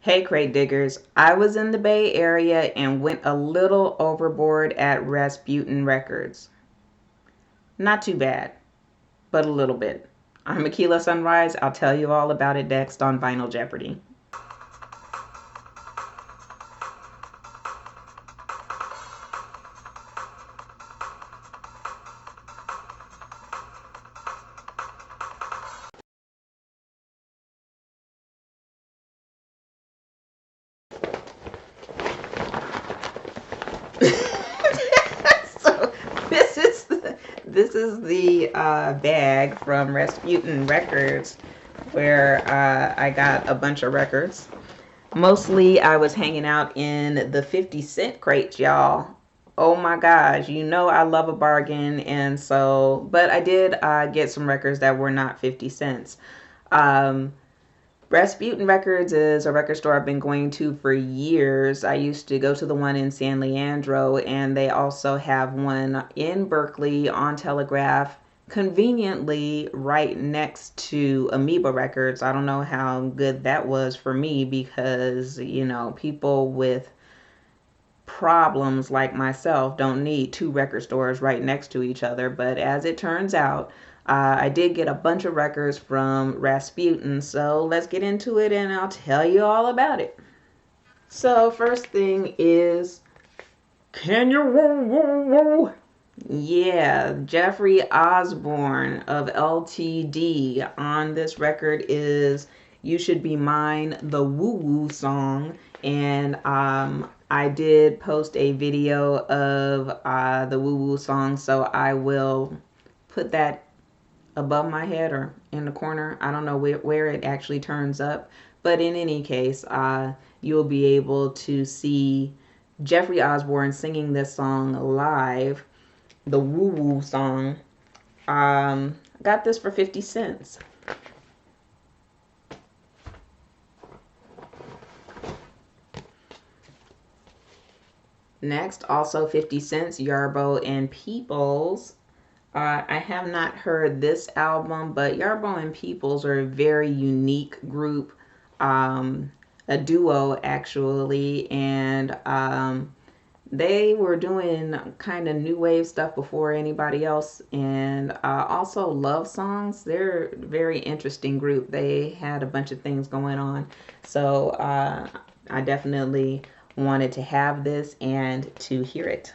Hey crate diggers, I was in the Bay Area and went a little overboard at Rasputin Records. Not too bad, but a little bit. I'm Mequilla Sunrise. I'll tell you all about it next on Vinyl Jeopardy. So this is the bag from Rasputin Records, where I got a bunch of records. Mostly I was hanging out in the 50-cent crates, y'all. Oh my gosh, you know I love a bargain. And so, but I did get some records that were not 50 cents. Um, Rasputin Records is a record store I've been going to for years. I used to go to the one in San Leandro, and they also have one in Berkley on Telegraph, conveniently right next to Amoeba Records. I don't know how good that was for me because, you know, people with problems like myself don't need two record stores right next to each other. But as it turns out, I did get a bunch of records from Rasputin. So let's get into it and I'll tell you all about it. So, first thing is, can you woo woo woo? Yeah, Jeffrey Osborne of LTD on this record is You Should Be Mine, the Woo Woo song. And I did post a video of the Woo Woo song, so I will put that above my head or in the corner. I don't know where it actually turns up. But in any case, you'll be able to see Jeffrey Osborne singing this song live, the Woo Woo song. Got this for 50 cents. Next, also 50 cents, Yarbo and Peoples. I have not heard this album, but Yarbo and Peoples are a very unique group, a duo actually, and they were doing kind of new wave stuff before anybody else, and also love songs. They're a very interesting group. They had a bunch of things going on, so I definitely wanted to have this and to hear it.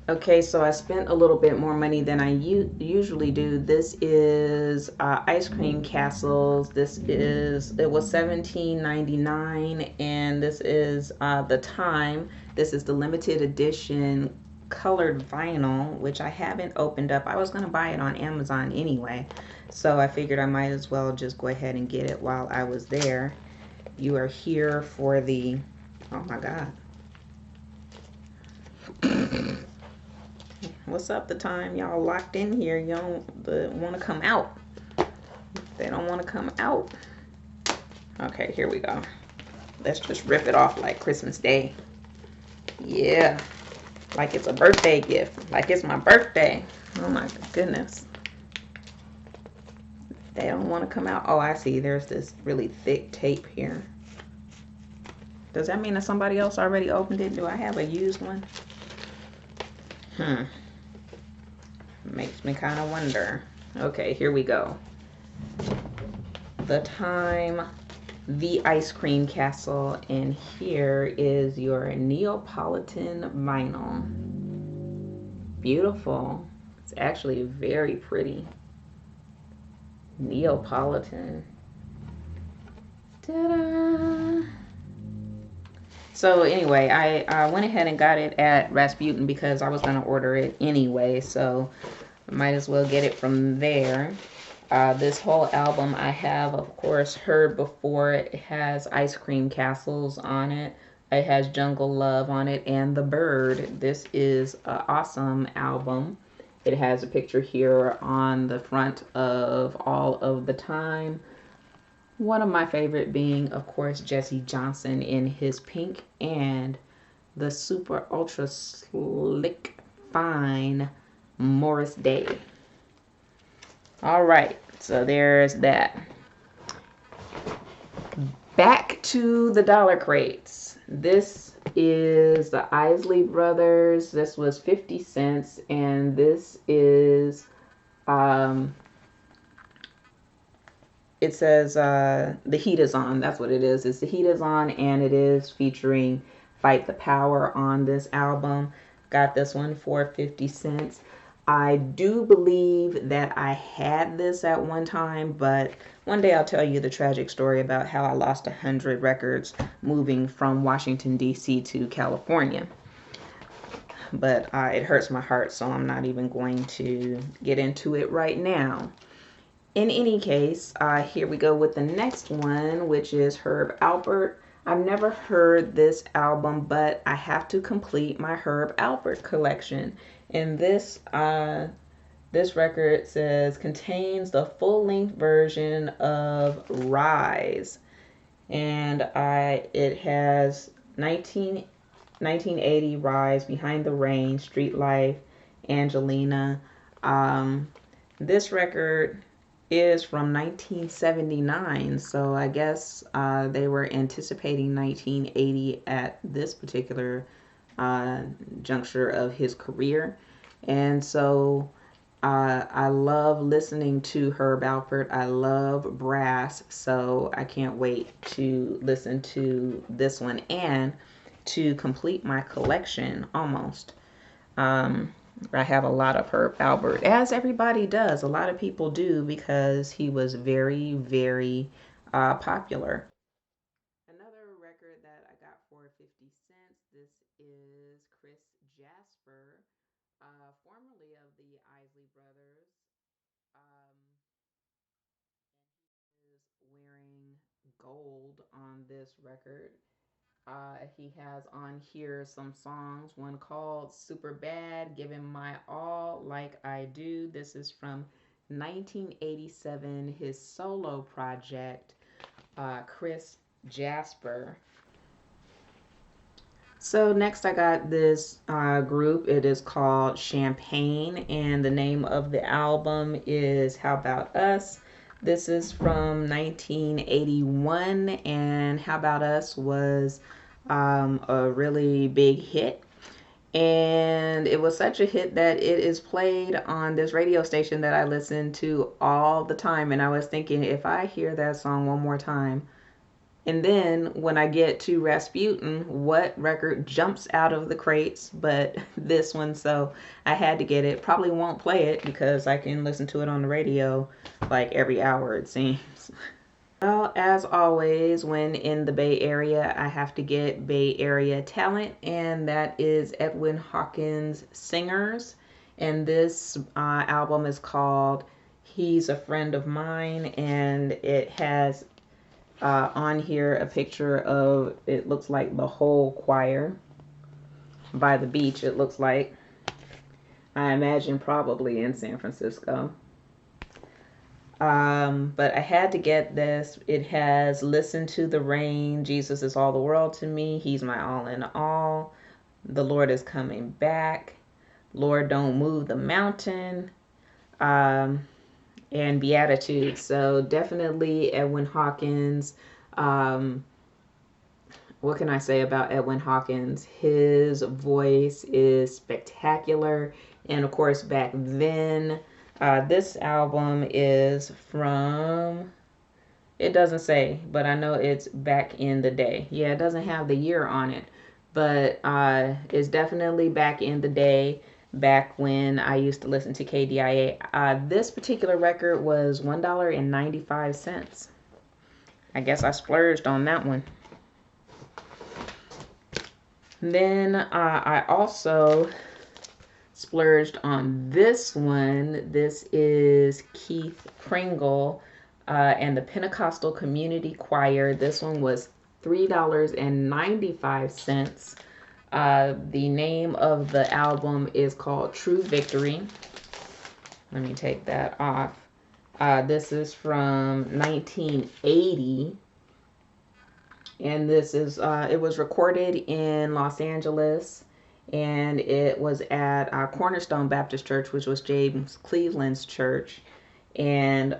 Okay, so I spent a little bit more money than I usually do. This is Ice Cream Castles. It was $17.99, and this is the Time. This is the limited edition colored vinyl, which I haven't opened up. I was going to buy it on Amazon anyway, so I figured I might as well just go ahead and get it while I was there. You are here for the, oh my God. What's up, the Time? Y'all locked in here. You don't want to come out. They don't want to come out. Okay, here we go. Let's just rip it off like Christmas Day. Yeah. Like it's a birthday gift. Like it's my birthday. Oh my goodness. They don't want to come out. Oh, I see. There's this really thick tape here. Does that mean that somebody else already opened it? Do I have a used one? Makes me kind of wonder. Okay, here we go. The Time, the Ice Cream Castle, and here is your Neopolitan vinyl. Beautiful. It's actually very pretty. Neopolitan. Ta-da! So anyway, I went ahead and got it at Rasputin because I was going to order it anyway, so I might as well get it from there. This whole album I have, of course, heard before. It has Ice Cream Castles on it. It has Jungle Love on it and The Bird. This is an awesome album. It has a picture here on the front of all of the Time. One of my favorite being, of course, Jesse Johnson in his pink and the super ultra slick fine Morris Day. All right, so there's that. Back to the dollar crates. This is the Isley Brothers. This was 50 cents, and this is, it says The Heat Is On. That's what it is. It's The Heat Is On, and it is featuring Fight the Power on this album. Got this one for 50 cents. I do believe that I had this at one time, but one day I'll tell you the tragic story about how I lost 100 records moving from Washington, D.C. to California. But it hurts my heart, so I'm not even going to get into it right now. In any case, here we go with the next one, which is Herb Alpert. I've never heard this album, but I have to complete my Herb Alpert collection. And this record says contains the full-length version of Rise, and it has 1980 Rise, Behind the Rain, Street Life, Angelina. This record is from 1979, so I guess they were anticipating 1980 at this particular juncture of his career. And so I love listening to Herb Alpert. I love brass, so I can't wait to listen to this one and to complete my collection almost. I have a lot of Herb Alpert, as everybody does. A lot of people do, because he was very, very popular. Another record that I got for 50 cents. This is Chris Jasper, formerly of the Isley Brothers. Um, is wearing gold on this record. He has on here some songs, one called Super Bad, Giving My All Like I Do. This is from 1987, his solo project, Chris Jasper. So next I got this group. It is called Champagne, and the name of the album is How About Us. This is from 1981, and How About Us was a really big hit. And it was such a hit that it is played on this radio station that I listen to all the time. And I was thinking, if I hear that song one more time, and then when I get to Rasputin, what record jumps out of the crates but this one? So I had to get it. Probably won't play it because I can listen to it on the radio like every hour, it seems. Well, as always, when in the Bay Area, I have to get Bay Area talent, and that is Edwin Hawkins Singers. And this album is called He's a Friend of Mine, and it has on here a picture of, it looks like the whole choir by the beach, it looks like. I imagine probably in San Francisco. But I had to get this. It has Listen to the Rain, Jesus is All the World to Me, He's My All in All, The Lord is Coming Back, Lord Don't Move the Mountain, and Beatitudes. So definitely Edwin Hawkins. What can I say about Edwin Hawkins? His voice is spectacular. And of course, back then, this album is from, it doesn't say, but I know it's back in the day. Yeah, it doesn't have the year on it, but it's definitely back in the day, back when I used to listen to KDIA. This particular record was $1.95. I guess I splurged on that one. Then I also splurged on this one. This is Keith Pringle and the Pentecostal Community Choir. This one was $3.95. The name of the album is called True Victory. Let me take that off. This is from 1980. And this is, it was recorded in Los Angeles, and it was at Cornerstone Baptist Church, which was James Cleveland's church. And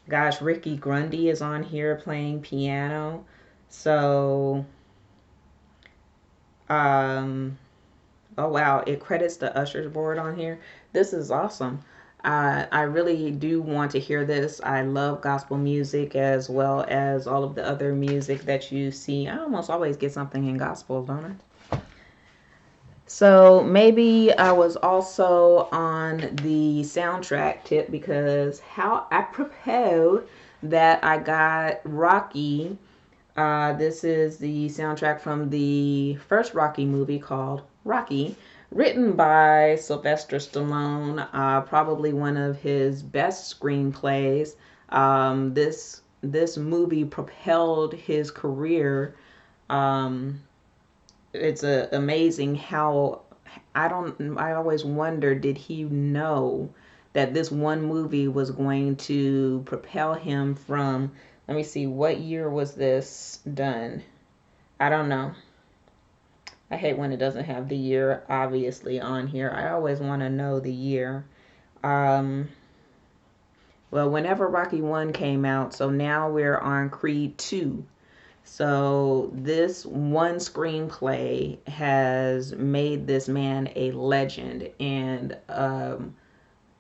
Gosh, Ricky Grundy is on here playing piano. So, um, oh wow, it credits the Usher's board on here. This is awesome. I really do want to hear this. I love gospel music as well as all of the other music that you see. I almost always get something in gospel, don't I? So maybe I was also on the soundtrack tip because how apropos that I got Rocky. This is the soundtrack from the first Rocky movie called Rocky, written by Sylvester Stallone, probably one of his best screenplays. This movie propelled his career. Um, it's amazing how I always wonder, did he know that this one movie was going to propel him from, let me see, what year was this done? I don't know. I hate when it doesn't have the year obviously on here. I always want to know the year. Um, well, whenever Rocky 1 came out, so now we're on Creed 2. So this one screenplay has made this man a legend, and a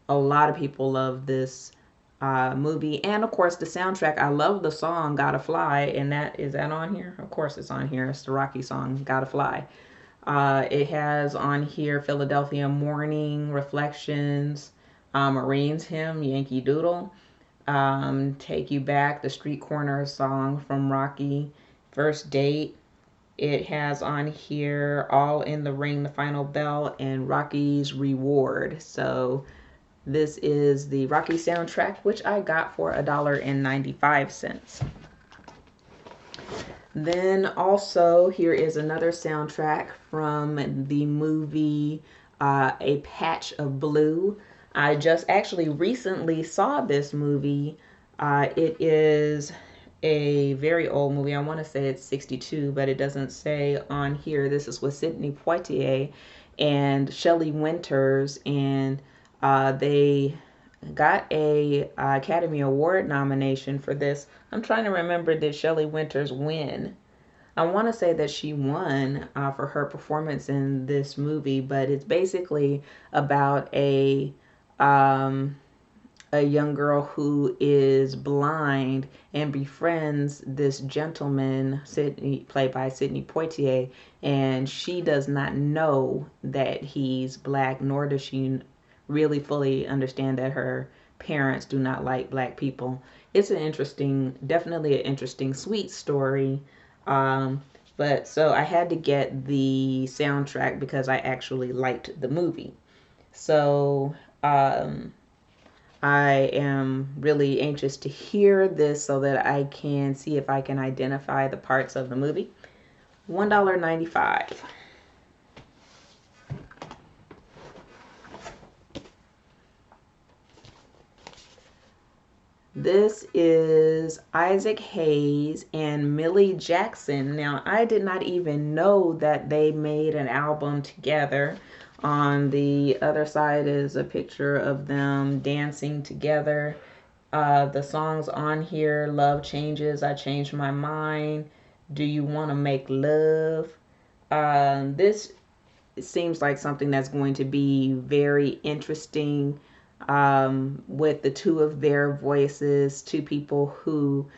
lot of people love this movie, and of course the soundtrack. I love the song "Gotta Fly," and that is that on here. Of course, it's on here. It's the Rocky song "Gotta Fly." It has on here "Philadelphia Morning," "Reflections," Marines Hymn, "Yankee Doodle." Take You Back, the Street Corner song from Rocky, First Date. It has on here All in the Ring, The Final Bell, and Rocky's Reward. So this is the Rocky soundtrack, which I got for $1.95. Then also here is another soundtrack from the movie A Patch of Blue. I just actually recently saw this movie. It is a very old movie. I want to say it's 62, but it doesn't say on here. This is with Sidney Poitier and Shelley Winters, and they got a Academy Award nomination for this. I'm trying to remember, did Shelley Winters win? I want to say that she won for her performance in this movie, but it's basically about um, a young girl who is blind and befriends this gentleman, Sidney, played by Sidney Poitier, and she does not know that he's black, nor does she really fully understand that her parents do not like black people. It's an interesting, definitely an interesting, sweet story. Um, but so I had to get the soundtrack because I actually liked the movie. So I am really anxious to hear this so that I can see if I can identify the parts of the movie. $1.95. This is Isaac Hayes and Millie Jackson. Now, I did not even know that they made an album together. On the other side is a picture of them dancing together. The songs on here: Love Changes, I Changed My Mind, Do You Want to Make Love. This seems like something that's going to be very interesting, with the two of their voices, two people who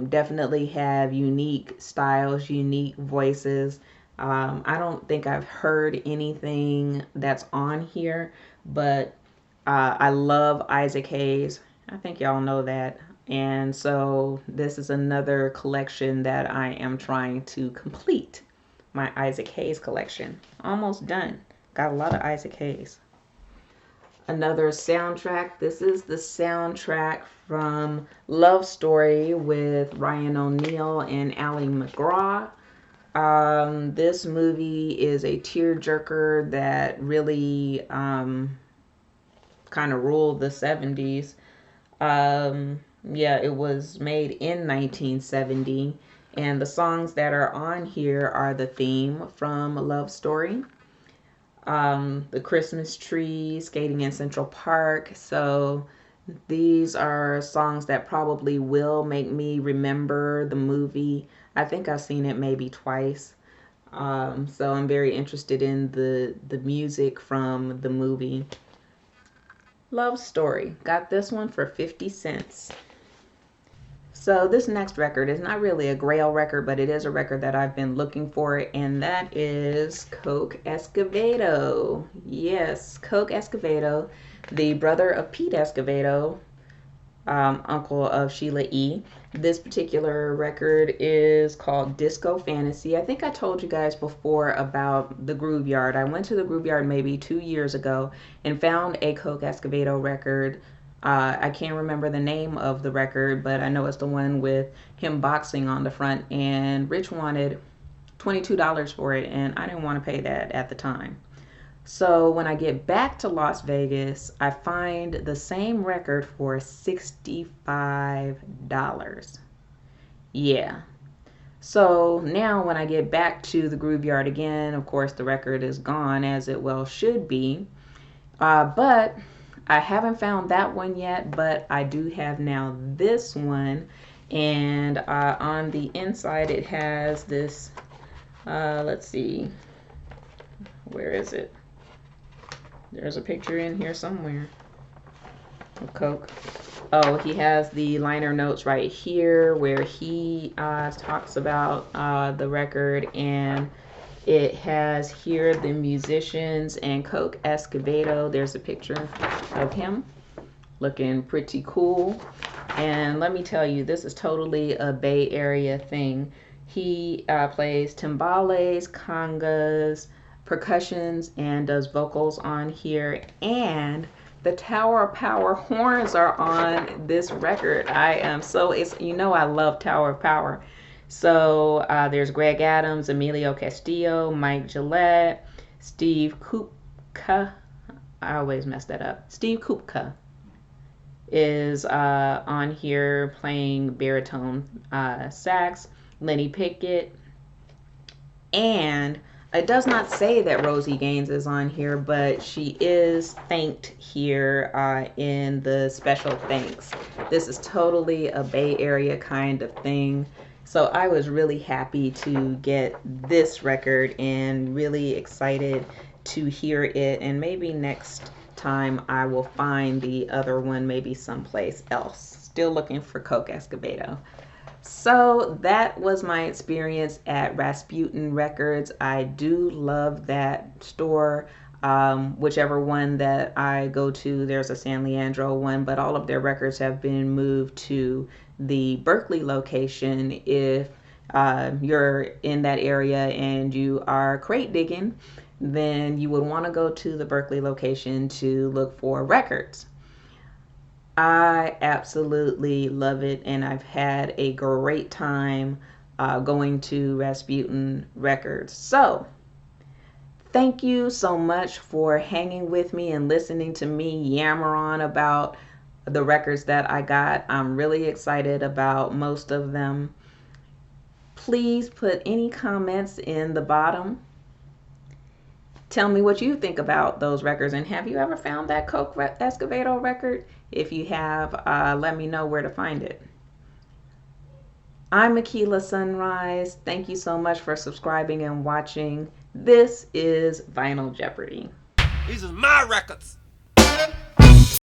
definitely have unique styles, unique voices. I don't think I've heard anything that's on here, but I love Isaac Hayes. I think y'all know that. And so this is another collection that I am trying to complete, my Isaac Hayes collection. Almost done. Got a lot of Isaac Hayes. Another soundtrack. This is the soundtrack from Love Story with Ryan O'Neal and Ali MacGraw. This movie is a tearjerker that really kind of ruled the 70s. Yeah, it was made in 1970. And the songs that are on here are the theme from Love Story, the Christmas tree, Skating in Central Park. So These are songs that probably will make me remember the movie. I think I've seen it maybe twice. So I'm very interested in the music from the movie. Love Story. Got this one for 50 cents. So this next record is not really a Grail record, but it is a record that I've been looking for, and that is Coke Escovedo. Yes, Coke Escovedo, the brother of Pete Escovedo, uncle of Sheila E. This particular record is called Disco Fantasy. I think I told you guys before about the Groove Yard. I went to the Groove Yard maybe 2 years ago and found a Coke Escovedo record. I can't remember the name of the record, but I know it's the one with him boxing on the front, and Rich wanted $22 for it, and I didn't want to pay that at the time. So when I get back to Las Vegas, I find the same record for $65. Yeah. So now when I get back to the Groove Yard again, of course the record is gone, as it well should be. But I haven't found that one yet, but I do have now this one. And on the inside it has this, let's see, where is it? There's a picture in here somewhere of Coke. Oh, he has the liner notes right here where he talks about the record, and it has here the musicians and Coke Escovedo. There's a picture of him looking pretty cool. And let me tell you, this is totally a Bay Area thing. He plays timbales, congas, percussions, and does vocals on here. And the Tower of Power horns are on this record. I am so, I love Tower of Power. So there's Greg Adams, Emilio Castillo, Mike Gillette, Steve Kupka. I always mess that up. Steve Kupka is on here playing baritone sax. Lenny Pickett. And it does not say that Rosie Gaines is on here, but she is thanked here in the special thanks. This is totally a Bay Area kind of thing. So I was really happy to get this record and really excited to hear it. And maybe next time I will find the other one maybe someplace else. Still looking for Coke Escovedo. So that was my experience at Rasputin Records. I do love that store. Whichever one that I go to, there's a San Leandro one, but all of their records have been moved to the Berkley location. If you're in that area and you are crate digging, then you would want to go to the Berkley location to look for records. I absolutely love it, and I've had a great time going to Rasputin Records. So, thank you so much for hanging with me and listening to me yammer on about the records that I got. I'm really excited about most of them. Please put any comments in the bottom. Tell me what you think about those records, and have you ever found that Coke Escovedo record? If you have, let me know where to find it. I'm Mequilla Sunrise. Thank you so much for subscribing and watching. This is Vinyl Jeopardy. These are my records.